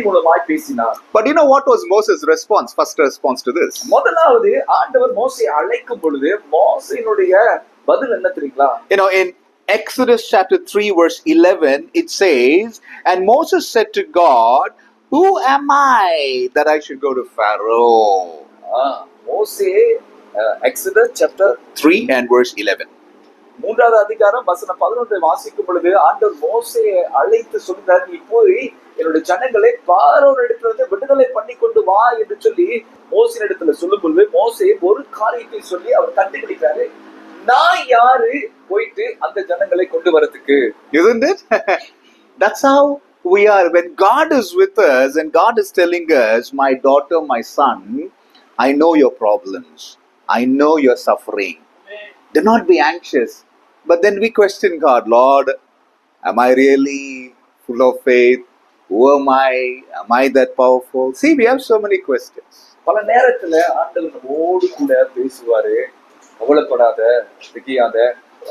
மூலமாய் பேசினார். But you know what was Moses' response? First response to this. முதலாவது ஆண்டவர் மோசேயை அழைக்கும் பொழுது மோசேயினுடைய பதில் என்ன தெரியுங்களா? You know, in Exodus chapter 3 verse 11 it says, and Moses said to God, who am I that I should go to Pharaoh? மோசே exodus chapter 3 and verse 11. மூன்றாவது அதிகாரம் வசனம் 11 வாசிக்கும் பொழுது ஆண்டவர் மோசேயை அழைத்து சொல்கிறார், நீ போய் என்னுடைய ஜனங்களை பார்வோன் இடத்துல விடுதலை பண்ணி கொண்டு வா என்று சொல்லி மோசேயின் இடத்துல சொல்லும் பொழுது மோசே ஒரு காரியத்தை சொல்லி அவர் கண்டுபிடிக்கிறாரு, நான் யாரு போயிட்டு அந்த ஜனங்களை கொண்டு வரதுக்கு. Isn't it? That's how we are when God is with us and God is telling us, my daughter, my son, I know your problems, I know your suffering, do not be anxious. But then we question God, Lord, am I really full of faith? Who am I? Am I that powerful? See, we have so many questions. பல நேரத்துல ஆண்டவர் நம்மோடு கூட பேசுவாரு, கவலைப்படாத, திகையாத,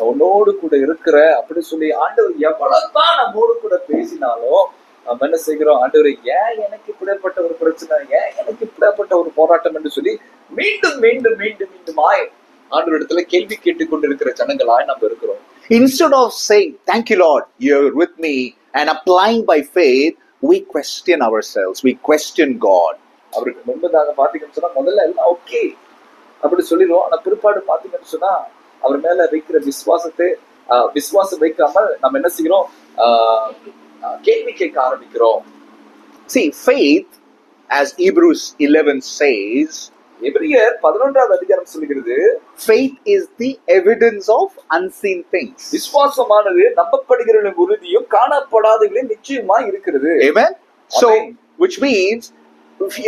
உன்னோடு கூட இருக்கிற அப்படி சொல்லி ஆண்டவர் எவ்வளவுதான் நம்மோடு கூட பேசினாலும் நம்ம என்ன செய்கிறோம், ஆண்டவரை ஏன் எனக்கு இப்படிப்பட்ட ஒரு பிரச்சனை, ஏன் எனக்கு இப்படிப்பட்ட ஒரு போராட்டம் என்று சொல்லி மீண்டும் மீண்டும் மீண்டும் மீண்டுமாய் ஆண்டவரிடத்துல கேள்வி கேட்டுக்கொண்டிருக்கிற ஜனங்களாய் நம்ம இருக்கிறோம். Instead of saying, thank you Lord, you're with me, and applying by faith, we question ourselves, we question God. அவருக்கு முன்பதாக பாத்தீங்கன்னு சொன்னா முதல்ல எல்லாம் ஓகே அப்படி சொல்லிடுவோம். ஆனா பிற்பாடு பாத்தீங்கன்னு சொன்னா அவர் மேல வைக்கிற விசுவாசம் வைக்காமல் நம்ம என்ன செய்கிறோம், கேள்வி கேட்க ஆரம்பிக்கிறோம். See, faith, as Hebrews 11 says, எபிரியர் 11வது அதிகாரம் சொல்லுகிறது, faith is the evidence of unseen things. விசுவாசமானது நம்பப்படுகிற உறுதியும் காணப்படாதவைகளின் நிச்சயமாய் இருக்கிறது. Amen. So, which means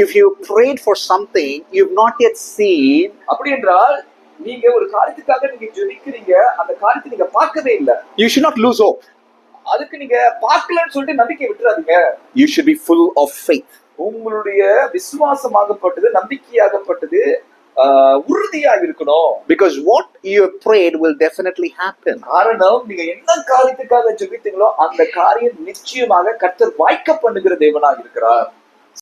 if you prayed for something you've not yet seen, அப்படி என்றால் நீங்க ஒரு காரியத்துக்காக நீங்க ஜெபிக்கிறீங்க, அந்த காரியத்தை நீங்க பார்க்கவே இல்ல, you should not lose hope. அதுக்கு நீங்க பார்க்கலன்னு சொல்லிட்டு நம்பிக்கை விட்டுறாதீங்க. You should be full of faith. உங்களுடைய விசுவாசமாகப்பட்டது, நம்பிக்கையாகப்பட்டது உறுதியாக இருக்கணும். Because what you have prayed will definitely happen. காரணம் நீங்க என்ன காரியத்துக்காக ஜெபித்தீங்களோ அந்த காரியம் நிச்சயமாக கர்த்தர் வாய்க்க பண்ணுகிற தேவனாக இருக்கிறார்.